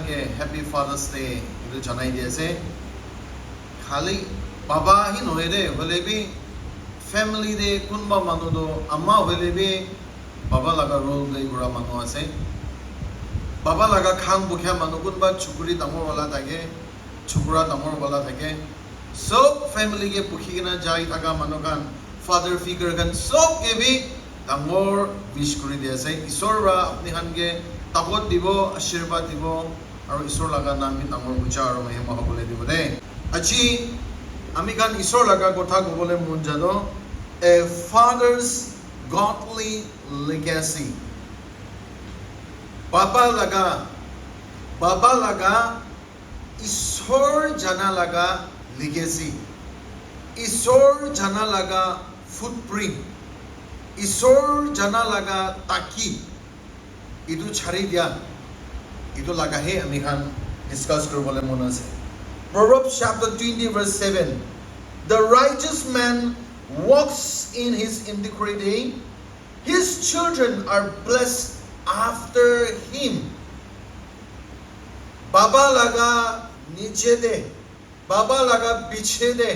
ke happy Father's Day itu janai dia se khali baba hi nohe de hole bi family de kunba manu do amma hole bi baba laga role de gura manu ase baba laga khang bukhya manu kunba chukuri damor wala thake chukura damor wala thake sob family ke bukhi kena jai thaga manu kan father figure kan sob ke bi damor wish kuri dia ase isor ra apni han ke takot dibo ashirwad dibo aru isor laga nam bi damor bucha aru mahima hobole dibo de aji ami kan isor laga kotha gobole mon jado a father's godly legacy baba laga isor jana laga legacy isor jana laga footprint isor jana laga taki itu chari dia itu laga he ami kan discuss koribole mon ase Proverbs chapter 20 verse 7 the righteous man walks in his integrity his children are blessed after him baba laga niche de baba laga piche de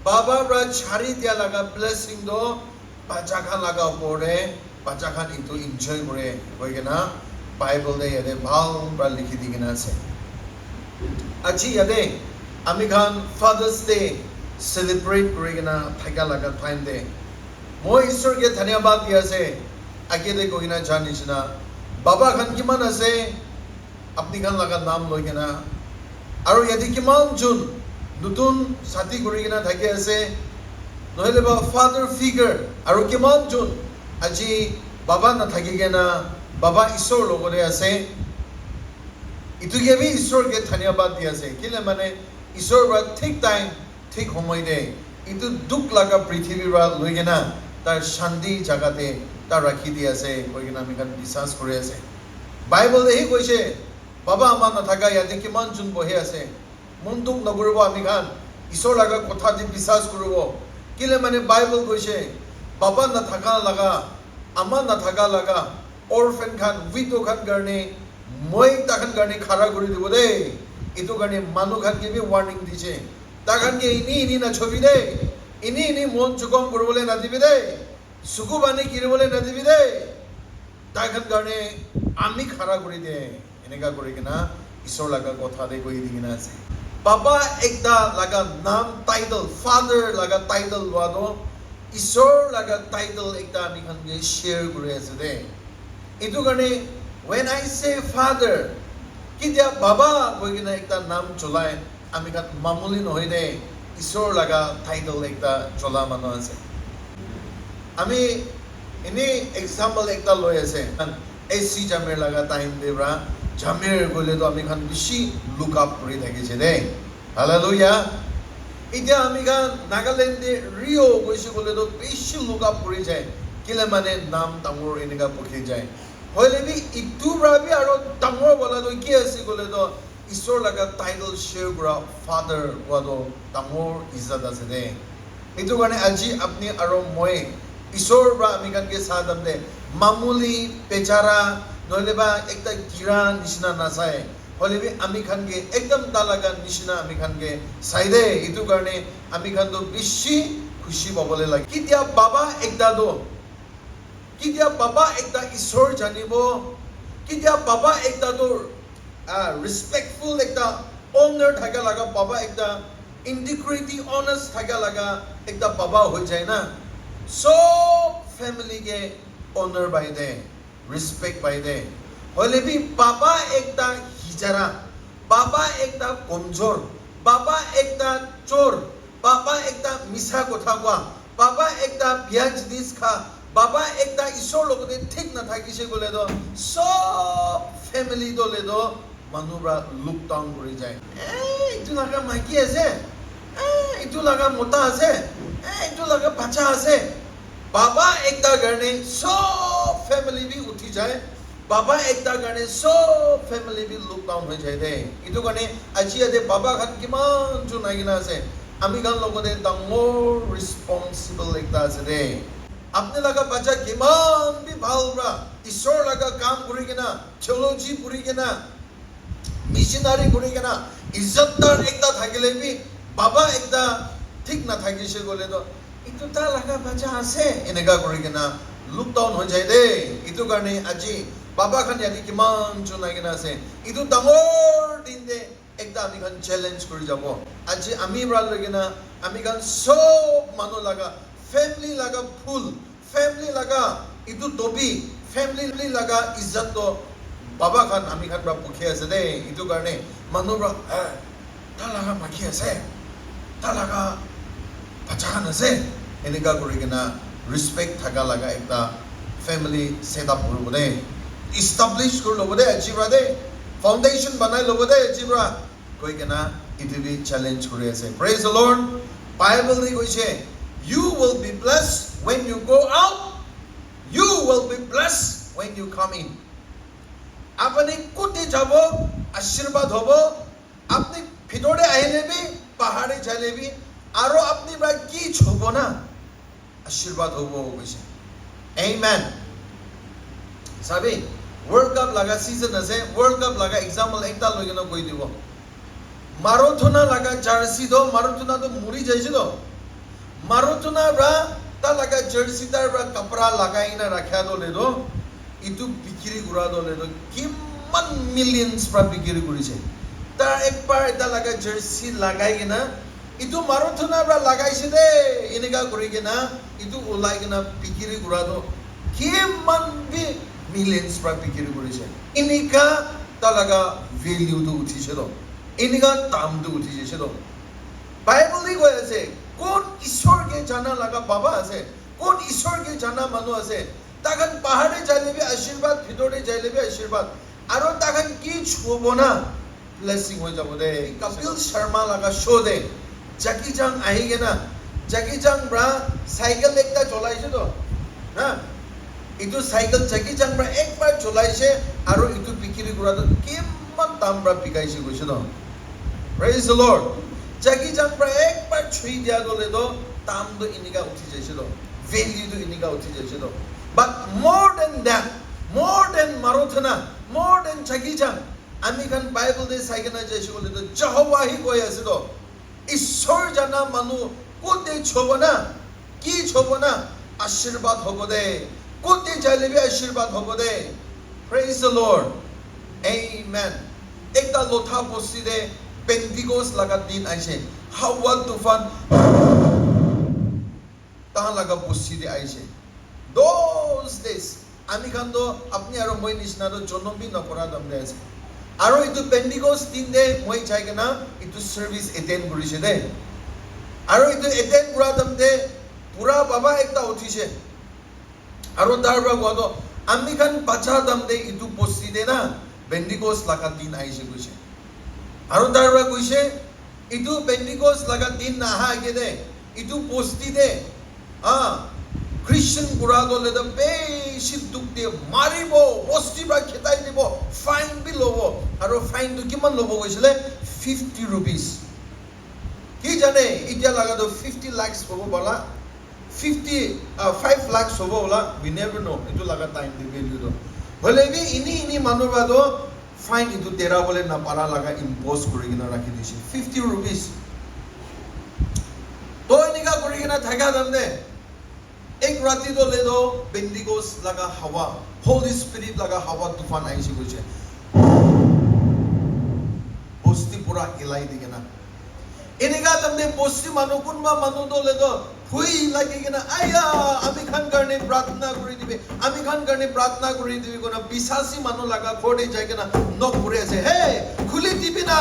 baba ra chari dia laga blessing do bacha khan laga pore bacha khan itu enjoy kore hoigena bible de yade bhal pra likhi digena ase aji yade ami khan Father's Day celebrate korigena thaika laga time de moi ishwar ke dhanyabad dia ase age de koina janishna baba khan kiman ase apni khan laga naam loigena aru yadi kiman jun nutun sati korigena thake ase nohile ba father figure aru kiman jun aji baba na thakigena baba ishwar logore ase itu ge bi ishwar ke dhanyabad dia ase kile mane ishwar ba thik time thik homoy de itu duk laga prithibir ba loigena tar shanti jagate tar rakhi dia ase koigena ami kan bisas kore ase bible de hi koise baba ama na thaka yate kiman jun bohe ase munduk naguribo ami kan ishwar laga kotha di bisas koribo kile mane bible koise baba na thaka laga ama na thaka laga orphan khan widow khan garne moi ta khan garne khara kori dibo de itu garne manu khan ke bi warning diche ta khan ke ini na chobi de ini mon chukom koribole na dibi de suku bani kiribole na dibi de ta khan garne ami khara kori de eneka kori kena ishwar laga kotha de koi digina ase baba ekta laga naam title father laga title wado ishwar laga title ekta ami khan ge share kori ase de itu garne when I say father kidia baba koi kena ekta naam cholai ami khan mamuli nohoi de ishwar laga title ekta chola manu ase ami ini example ekta loi ase AC Jamer laga time debra Jamer gole to ami khan bishi look up kori thakise de hallelujah itia ami khan Nagaland de Rio goise gole to bishi look up kori jay kile mane naam tamor eneka pokhi jay hoile bi itu brabi aro tamor bola to ki ase gole to ishwar laga title share kora father wado tamor izzat ase de itu kane aji apni aro moi ishwar bra ami kan ke sadam de mamuli pechara noileba ekta kira nishna nasai holebi ami khan ke ekdam dalaga nishna ami khan ke saide itu karne ami khan to bishi khushi babole lagi kitia baba ekta ishwar janibo kitia baba ekta to respectful ekta honor thaga laga baba ekta integrity honest thaga laga ekta baba hoi jay na so family ke honor by de respect by de hoile bi baba ekta hijara baba ekta komjor baba ekta chor baba ekta misa kotha kwa baba ekta biyaj dis kha baba ekta ishwar logote thik na thakise gole do so family do le do manubra look down kori jay itu laga maki ase itu laga mota ase itu laga bacha ase baba ekta garne so family bi uthi jay baba ekta garne so family bi look down hoi jay de itu garne aji ade baba khan kiman ju nagina ase ami khan logote dangor responsible ekta ase de apne laga bacha kiman bi bhal ra ishwar laga kaam kori kena theology puri kena missionary kuri kena izzatdar ekta thakile bi baba ekta thik na thakise gole to itu ta laga bacha ase eneka kuri kena look down ho jai de itu karne aji baba khan yadi kiman chunai kena ase itu dangor din de ekta ami khan challenge kuri jabo aji ami bra lagena ami khan sob manu laga family laga full family laga itu dobi family laga izzat to baba khan ami khan bra pukhe ase de itu karne manu bra ta laga makhi ase ta laga bacha khan ase eneka kuri kena respect thaga laga ekta family setup kuru bode establish kuru lo bode ajibra de foundation banai lo bode ajibra koi kena itu bi challenge kuri ase praise the lord bible ni koise you will be blessed when you go out you will be blessed when you come in apni kote jabo ashirwad hobo apni bhitore aile bi pahare jale bi aro apni bra ki chobo na ashirwad hobo koise amen sabi world cup laga season ase world cup laga example ekta logena koi dibo marothona laga jersey do marothona to muri jaise do marothona bra ta laga jersey tar bra kapra lagai na rakha do le do itu bikiri gura do le do kiman millions bra bikiri gurise ta ek bar ta laga jersey lagai na itu marothona bra lagaise de eneka kori kena itu ulai kena bikiri gura do kiman bi millions bra bikiri gurise eneka ta laga value do uthise do eneka dam do uthise do bible ni koi ase কোন ঈশ্বরকে জানা লাগা বাবা আছে কোন ঈশ্বরকে জানা মানু আছে তখন পাহাড়ে যাইলেবি আশীর্বাদ ভিতরে যাইলেবি আশীর্বাদ আর তখন কি ছুবো না ব্লেসিং হয়ে যাব দে কপিল শর্মা লাগা শো দে জ্যাকি চাং আইগে না জ্যাকি চাং ব্রা সাইকেল একটা চলাইছে তো হ্যাঁ ইটো সাইকেল জ্যাকি চাং ব্রা একবার চলাইছে আর ইটো বিক্রি করা তো কিমান দাম ব্রা বিকাইছে কইছে তো praise the lord Jackie Chan pra ek bar chui dia dole do tam do inika uthi jaise do value do inika uthi jaise do but more than that more than marothana more than Jackie Chan ami khan bible de saigena jaise bole do Jehovah hi koi ase do ishwar jana manu kote chobona ki chobona ashirwad hobo de kote jaile bi ashirwad hobo de praise the lord amen ekta lotha bosti de Pentecost laga din aise hawa tufan ta laga bosi de aise those days ami khan do apni aro moi nisna do jonobi na kora dam de ase aro itu Pentecost din de moi jai kena itu service attend korise de aro itu attend kora dam de pura baba ekta uthise aro dar ra go do ami khan bacha dam de itu bosi de na Pentecost laga din aise koise আৰু তাৰবা কৈছে ইটো পেন্টিকোষ্ট লাগা দিন নাহা আগে দে ইটো পোস্তি দে খ্রিস্টান গুড়া দলে দে বেশি দুখ দিয়ে মাৰিব বস্তি বা খেতাই দিব ফাইন বি ল'ব আৰু ফাইনটো কিমান ল'ব কৈছিলে 50 rupees কি জানে এতিয়া লাগা তো 50 lakhs হ'ব বলা 5 lakhs হ'ব বলা we never know ইটো লাগা টাইম দি ভ্যালু তো হলে বি ইনি মানুহ বাদো फाइन इतु तेरा बोले ना पारा लगा इम्पोज करिगिना राखि दिसे 50 rupees तो इनिका करिगिना थाका दम दे एक राति तो ले दो पेंटिकोस्ट लगा हवा होली स्पिरिट लगा हवा तूफान आइसे गइसे बस्ती पूरा हिलाई दिगेना इनिका दम दे बस्ती मानु कुनबा मानु तो ले दो हुई लागिगिना आया आमी खान करने प्रार्थना करि दिबे आमी खान करने प्रार्थना करि दिबे कोना बिसासी मानु लगा खोडे जायकेना नक पुरे আছে হে খুলি দিবি না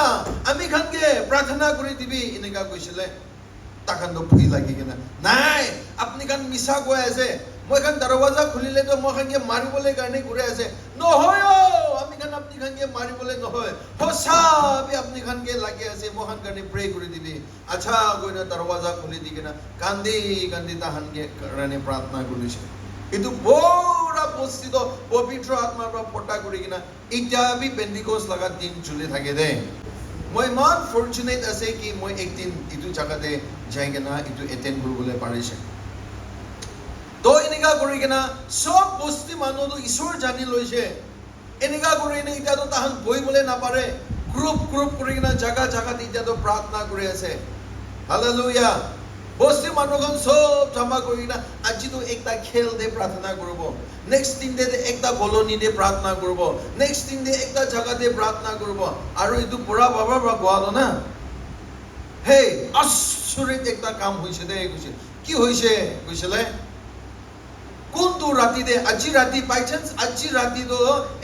আমি খানকে প্রার্থনা করি দিবি এনেকা কইছিলে তাকান তো ভুই লাগি কেনা নাই আপনি খান মিছা কই আছে মই খান দরওয়াজা খুলিলে তো মই খানকে মারিবলে কারণে ঘুরে আছে নহয় আমি খান আপনি খানকে মারিবলে নহয় হসাবি আপনি খানকে লাগি আছে মই খান কারণে প্রে করে দিবি আচ্ছা কইনা দরওয়াজা খুলি দি কেনা কান্দি কান্দি তাহানকে কারণে প্রার্থনা করিছে কিন্তু বড়া বস্তিত পবিত্র আত্মার পৰা ফটা কৰি কিনা ইটা বি পেন্টিকোষ্ট লাগা দিন চলি থাকে দে মই মান ফরচুনেট আছে কি মই একদিন ইটো জায়গাতে যাই কিনা ইটো এটেন্ড কৰিবলৈ পাৰিছে তো এনেকা কৰি কিনা সব বস্তি মানুহ ঈশ্বৰ জানি লৈছে এনেকা কৰি নে ইটা তো তাহান বইবলৈ নাপাৰে গ্ৰুপ কৰি কিনা জাগা এতিয়াতো প্ৰাৰ্থনা কৰি আছে হালেলুয়া বস্তি মানুহখন সব জমা কৰি কিনা আজিতো একটা খেল দে প্ৰাৰ্থনা কৰিব নেক্সট দিন দে একটা কলনি দে প্ৰাৰ্থনা কৰিব নেক্সট দিন দে একটা জাগা দে প্ৰাৰ্থনা কৰিব আৰু এইটো পুৰা বাবা গোৱালো না হেই আচৰিত একটা কাম হৈছে দে কৈছে কি হৈছে কৈছিলে কোনটো ৰাতিতে আজি ৰাতি বাই চান্স আজি ৰাতিটো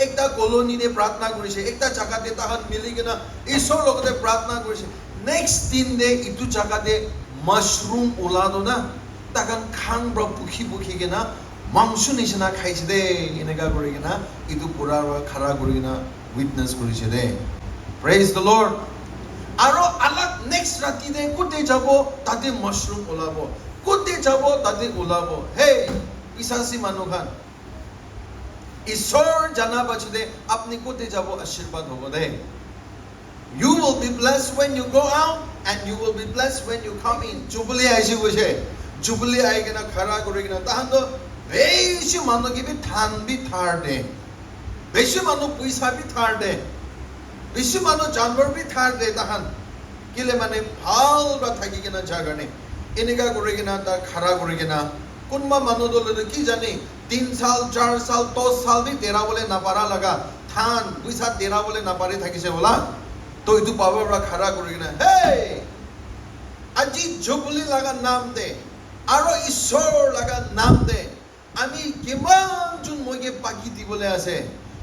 একটা কলনিতে প্ৰাৰ্থনা কৰিছে একটা জাগাতে তাহান মিলি কিনা ঈশ্বৰৰ লগতে প্ৰাৰ্থনা কৰিছে নেক্সট দিন দে ইটো জাগাতে মাশৰুম ওলানো না তাকান খাং ব্ৰ পুখি কিনা মাংস নিচিনা খাইছে দে এনেকা কৰি কিনা ইটো পুৰা খাৰা কৰি কিনা উইটনেছ কৰিছে দে প্ৰেইজ দ্য লৰ্ড আৰু আলাক নেক্সট ৰাতিতে কোতে যাব তাতে মাশৰুম ওলাব কোতে যাব তাতে ওলাব হে পিছাসী মানুহখান ঈশ্বৰ জানা পাছতে আপনি কোতে যাব আশীৰ্বাদ হ'ব দে You will be blessed when you go out and you will be blessed when you come in. Jubilee aise goise. Jubilee aye kena khara kori kena tahan to beshi manu ki bhi than bhi thar de. Beshi manu paisa bhi thar de. Beshi manu janwar bhi thar de tahan. Kile mane bhal ba thaki kena jagane. Eneka kori kena ta khara kori kena. Kunma manu dole ki jani 3 saal 4 saal 10 saal bhi tera bole na para laga. Than paisa tera bole na pare thakise bola. তো ইটো পাবৰ পৰা খাৰা কৰি কিনে হেই আজি jubilee লাগা নাম দে আৰু ঈশ্বৰৰ লাগা নাম দে আমি কিমান জন মগে পাকি দিবলৈ আছে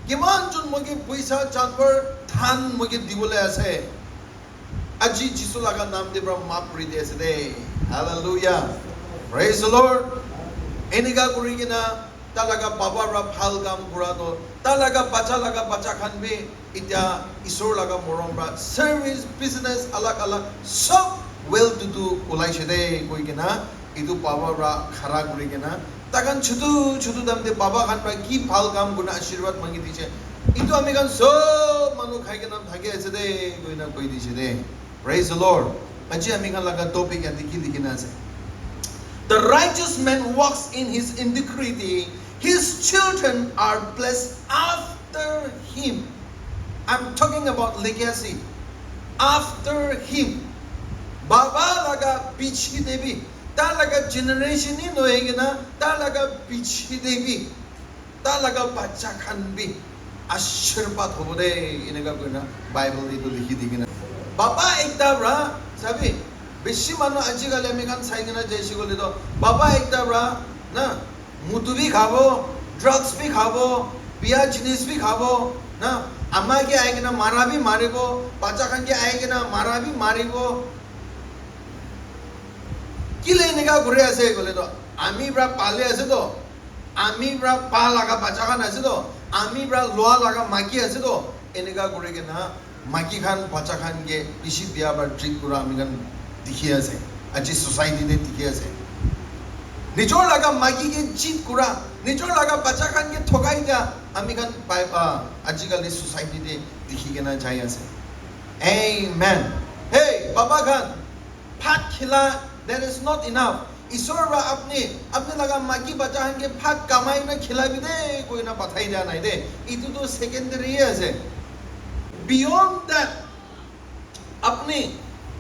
কিমান জন মগে পইচা জানবৰ ধান মগে দিবলৈ আছে আজি যিছু লাগা নাম দে পৰা মাপ কৰি দি আছে দে হালেলুয়া প্ৰেইজ দ্য লৰ্ড এনেকা কৰি কিনা তালাগা বাবাৰ পৰা ভাল কাম কৰাটো তালাগা বাচ্চা খান বি ইতিয়া ঈশ্বৰ লাগা মৰম পৰা সাৰ্ভিস বিজনেস আলাক সব ওয়েল টু ডু ওলাইছে দে কৈ কিনা ইটো বাবাৰ পৰা খাৰা কৰি কিনা তাকান ছোটো দাম দে বাবা খান পৰা কি ভাল কাম গুণ আশীৰ্বাদ মাগি দিছে ইটো আমি কান সব মানুহ খাই কিনা থাকি আছে দে কৈ দিছে দে প্ৰেইজ দ্য লৰ্ড আজি আমি কান লাগা টপিক ইয়াতে কি লিখিনা আছে The righteous man walks in his integrity. His children are blessed after him. I'm talking about legacy. After him. Baba laga pichi devi. Ta laga generation ni noyegi na. Ta laga pichi devi. Ta laga bacha khan bi. Ashirbat hobode. Inega koina Bible ito likhi digina. Baba ekta bra. Sabi. বেশি মানুহ আজিকালি আমি খান চাই কিনা যাইছি গ'লে তো বাবা একটা রা না মুতু বি খাব ড্রাগস বি খাব বিয়া জিনিস বি খাব না আমাকে আই কিনা মারা বি মারিব বাচ্চা খানকে আই কিনা মারা বি মারিব কিলে এনেকা ঘুরে আছে গ'লে তো আমি ব্রা পালে আছে তো আমি ব্রা পা লাগা বাচ্চা খান আছে তো আমি ব্রা লোয়া লাগা মাকি আছে তো এনেকা ঘুরে কিনা মাকি খান বাচ্চা খানকে বেশি বিয়া বা ট্রিট করা আমি খান দেখি আছে আজি সোসাইটিতে দেখি আছে নিজৰ লাগা মাগিকে চিট কৰা নিজৰ লাগা বাচ্চা খানকে ঠগাই দিয়া আমি খান আজিকালি সোসাইটিতে দেখি কেনা যাই আছে আমেন হেই বাবা খান ভাত খিলা that is not enough ঈশ্বৰ বা আপনি লাগা মাগি বাচ্চা খানকে ভাত কামাই না খিলাবি দে কই না পাঠাই দিয়া নাই দে ইটো তো সেকেন্ডারি আছে beyond that আপনি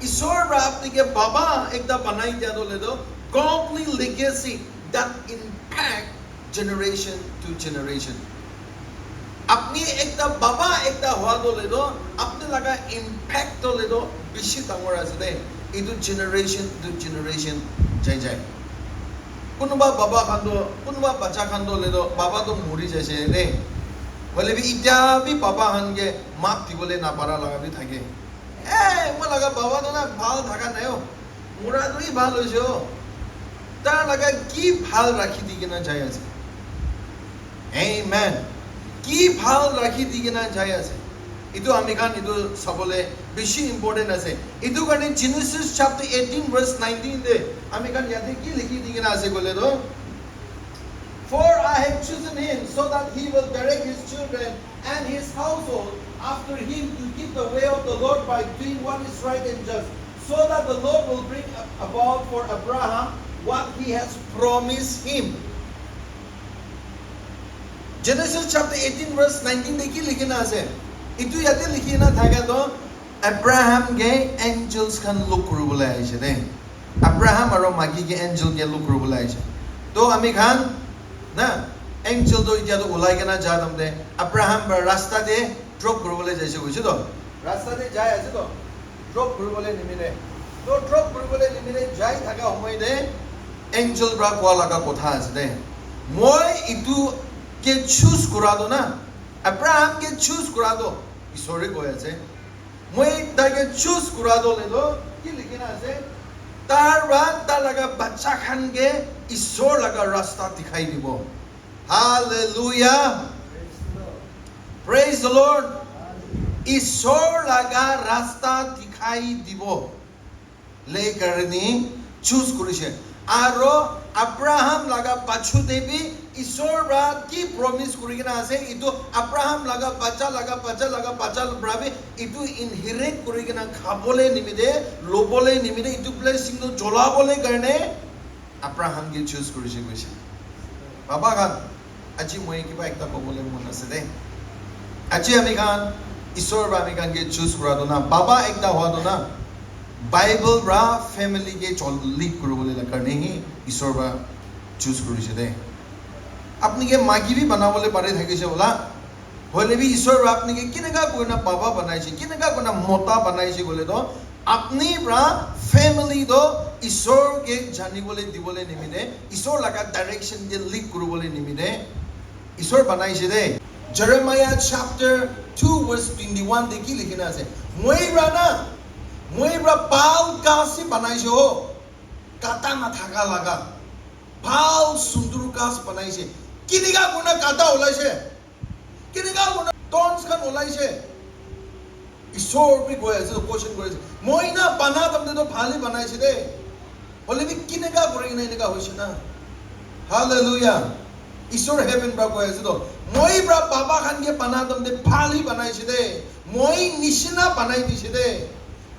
ঈশ্বৰ বা আপনিকে বাবা একটা বানাই দিয়া দলে তো godly legacy that impact generation to generation আপনি একটা বাবা একটা হওয়া দলে তো আপনি লাগা impact দলে তো বেশি ডাঙৰ আছে দে ইটো generation to generation যাই কোনোবা বাবা খান কোনোবা বাচ্চা খান দলে তো বাবা তো মৰি যাইছে দে বলে বি ইটা বি বাবা খানকে মাপ দিবলৈ নাপাৰা লাগা বি থাকে মই লাগা বাবা তো না ভাল থাকা নাই মোৰা দই ভাল হৈছে তাৰ লাগা কি ভাল ৰাখি দি কিনা যাই আছে আমেন কি ভাল ৰাখি দি কিনা যাই আছে ইটো আমি খান ইটো সবলে বেশি ইম্পর্টেন্ট আছে ইটো কাৰণে Genesis chapter 18 verse 19 দে আমি খান ইয়াতে কি লিখি দি কিনা আছে গলে তো For I have chosen him so that he will direct his children and his household after him to keep the way of the Lord by doing what is right and just, so that the Lord will bring about for Abraham what he has promised him. Genesis chapter 18 verse 19 देखिए लिखना है Itu yate likhi na thaka to Abraham ge angels khan look kuribole aise de. Abraham aro magi ge angel ge look kuribole aise. To ami khan na angel to itia to ulai kena jadam de Abraham ba rasta de drop kuribole jaise koise to. Rasta de jai ase to drop kuribole nimile. To drop kuribole nimile jai thaka homoy de angel bra kwa laga kotha ase de. Moi itu ke choose kurado na Abraham ke choose kurado isore ko ase moi ta ke choose kurado le do ki likhina ase tar ba ta laga bacha khan ge isor laga rasta dikhai dibo hallelujah praise the Lord isor laga rasta dikhai dibo le karni choose kurise aro Abraham laga pachu debi Isor ra ki promise kurigina ase itu Abraham laga bacha brabe itu inherit kurigina khabole nimide lobole nimide itu blessing to jolabole karne Abraham ke choose kurise koise baba kan aji moi kiba ekta kobole mon ase de aji ami kan Isor ra ami kan ke choose kurado na baba ekta hoa do na Bible ra family ke chol lead kuribole la karne hi Isor ra choose kurise de আপনি কে মাগি B বানাবলে পারে থাকিছে বলা হলে B ঈশ্বর আপনি কে কিনেগা কোনা বাবা বানাইছে কিনেগা কোনা মতা বানাইছে বলে তো আপনি ব্রা ফ্যামিলি দো ঈশ্বর কে জানিবলে দিবলে নিমিদে ঈশ্বর লাগা ডাইরেকশন যে লিড করবলে নিমিদে ঈশ্বর বানাইছে দে Jeremiah chapter 2 verse 21 দেখি লিখিনা আছে মই ব্রা পাল কাসি বানাইছে হো কাটা না থাকা লাগা ভাল সুন্দর কাজ বানাইছে কিনিগা কোনা কাটা ওলাইছে কিনিগা কোনা টনস খান ওলাইছে ঈশ্বর বি কই আছে কোশ্চেন করেছে মই না বানা তমনে তো ভালি বানাইছে দে বলে বি কিনিগা করে না এনেগা হইছে না হালেলুয়া ঈশ্বর হেভেন ব্রা কই আছে তো মই ব্রা বাবা খান কে বানা তমনে ভালি বানাইছে দে মই নিশনা বানাই দিছে দে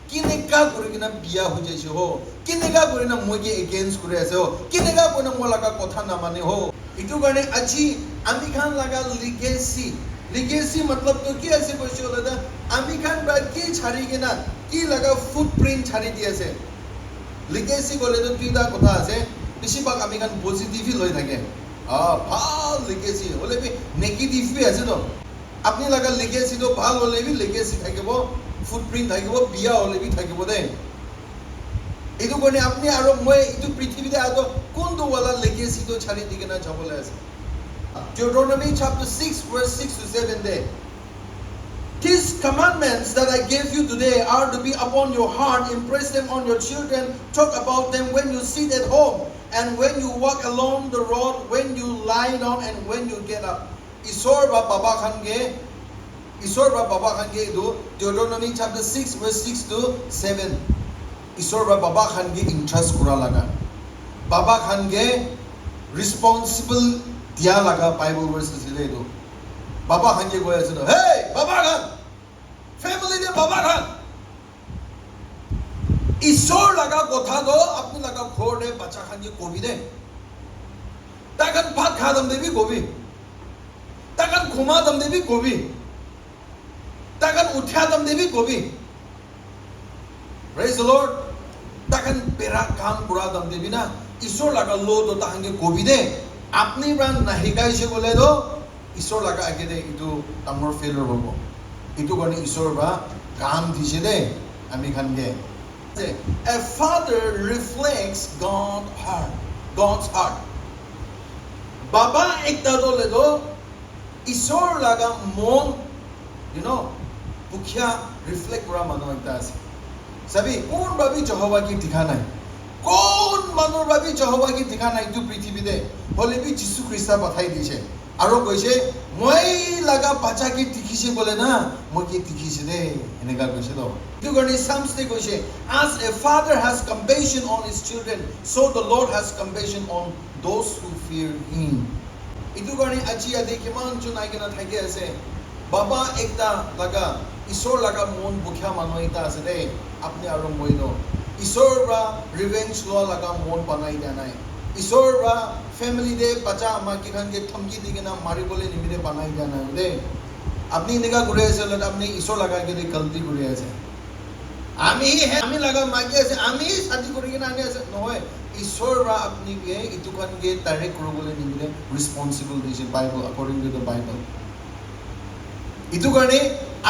কিনেগা করে কিনা বিয়া হৈ যাইছে হো কিনেগা করে না মই কে এগেইনস্ট করে আছে হো কিনেগা কোনা মোলাকা কথা না মানে হো ইটো কারণে আজি আমি খান লাগা লিগেসি मतलब তো কি আছে কইছে দাদা আমি খান বা কি ছাড়ি কিনা কি লাগা ফুটপ্রিন্ট ছাড়ি দি আছে লিগেসি গলে তো তিনটা কথা আছে বেশিরভাগ আমি খান পজিটিভই লই থাকে ভাল লিগেসি হলে বি নেগেটিভ বি আছে তো আপনি লাগা লিগেসি তো ভাল হলে বি লিগেসি থাকিব ফুটপ্রিন্ট থাকিব বিয়া হলে বি থাকিব দে এটো কোনে আপনি আৰু মই ইটো পৃথিবীতে আতো কোনটো ওয়ালা লেগেসি তো ছাড়ি দিকে না যাবলে আছে Deuteronomy chapter 6 verse 6 to 7 there These commandments that I gave you today are to be upon your heart impress them on your children talk about them when you sit at home and when you walk along the road when you lie down and when you get up Isor ba baba khan ge do Deuteronomy chapter 6 verse 6 to 7 Isor ba baba khan ge interest kura laga baba khan ge responsible dia laga Bible verse dile do baba khan ge goya ase hey baba khan family de baba khan Isor laga kotha do apni laga khor de bacha khan ge kobi de takan bhat khadam debi kobi takan khuma dam debi kobi takan uthya dam debi kobi Praise the Lord takan perak kam pura dam debi na Isor laga lo to tahange kobi de apni ran nahigaise bole do Isor laga age de itu tamor failure hobo itu gani Isor ba kam dise de ami khan ge a father reflects God's heart baba ekta do le do Isor laga mon you know bukya reflect kura mano ekta ase sabi kon babi Jehovah ki dikha nai কোন মানুর ভাবি জহবা কি দেখা নাই তো পৃথিবীতে হলে B যিশু খ্রিস্ট পাঠাই দিছে আৰু কইছে মই লাগা বাচ্চা কি দেখিছে বলে না মই কি দেখিছে দে এনেকা কইছে তো ইটো গনি সামসতে কইছে as a father has compassion on his children so the Lord has compassion on those who fear him ইটো গনি আজিয়া দেখি মান চুনাই কেনা থাকি আছে বাবা একটা লাগা ঈশ্বর লাগা মন বুখিয়া মানুহ এটা আছে দে আপনি আৰু মই ন Isor ra revenge law laga mon banai dia nai Isor ra family de bacha ama ki khan ke thamki digena mari bole nimide banai dia nai de আপনি এনেকা ঘুরে আছে আপনি ঈশ্বর লাগা কিন্তু গলতি ঘুরে আছে আমি লাগা মাগি আছে আমি শাদি কৰি কিনে আনি আছে নহয় ঈশ্বৰ বা আপনি কে ইটো কানকে ডাইৰেক্ট কৰিবলৈ নিমিলে ৰেসপন্সিবল দিছে বাইবেল অকৰ্ডিং টু দ্য বাইবেল ইটো কাৰণে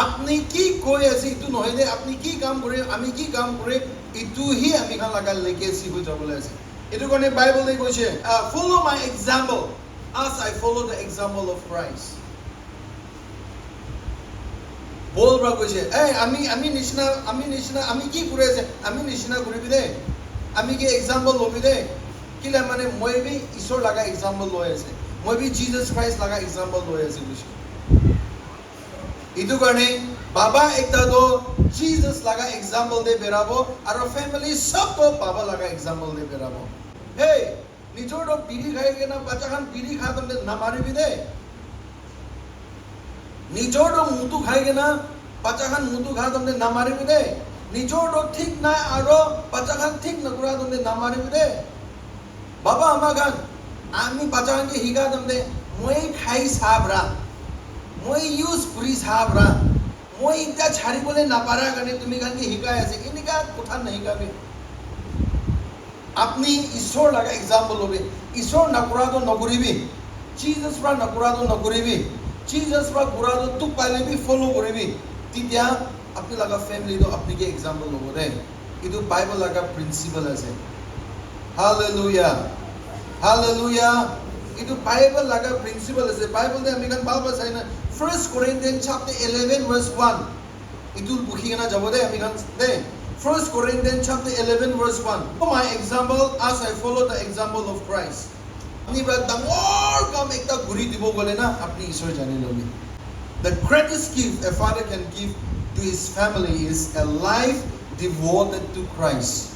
আপনি কি কৈ আছে ইটো নহয় যে আপনি কি কাম কৰে আমি কি কাম কৰে ইটো হি আমি খান লাগা লেগেসি হৈ যাবলৈ আছে ইটো কাৰণে বাইবেলে কৈছে follow my example as I follow the example of Christ বলবা কৈছে আমি নিশনা আমি কি করে আছে আমি নিশনা করিবি দে আমি কি এক্সাম্পল লবি দে কিলা মানে মই বি ঈশ্বর লাগা এক্সাম্পল লই আছে মই বি জিসাস ক্রাইস্ট লাগা এক্সাম্পল লই আছে কৈছে ইটো কারণে বাবা একটা তো জিসাস লাগা এক্সাম্পল দে বেরাবো আর ফ্যামিলি সব তো বাবা লাগা এক্সাম্পল দে বেরাবো হে নিজর তো বিড়ি খাই কেনা বাচ্চা খান বিড়ি খা তমনে না মারিবি দে নিজর তো মুতু খাই কেনা বাচ্চা খান মুতু খা তমনে না মারিবি দে নিজর তো ঠিক না আর বাচ্চা খান ঠিক না করা তমনে না মারিবি দে বাবা আমা খান আমি বাচ্চা খানকে হিকা তমনে মই খাই সাবরা মই ইউজ করি সাবরা মই ইটা ছাড়িবলে না পারা কারণে তুমি খানকে হিকাই আছে এনেকা কথা না হিকাবে আপনি ঈশ্বর লাগা এক্সাম্পল হবে ঈশ্বর না করা তো নকরিবি জিসাস রা না করা তো নকরিবি জিসাস রা করা তো তুক পাইলে বি ফলো করিবি তিতিয়া আপনি লাগা ফ্যামিলি তো আপনি কে এক্সাম্পল হবো দে কিন্তু বাইবেল লাগা প্রিন্সিপাল আছে hallelujah hallelujah itu Bible laga principle ase Bible de ami kan balba sai na 1 Corinthians chapter 11 verse 1 itu bukhi na jabo de ami kan de 1 Corinthians chapter 11 verse 1 for my example as I follow the example of Christ apni ba damor kam ekta guri dibo gole na apni ishor jani lobi the greatest gift a father can give to his family is a life devoted to Christ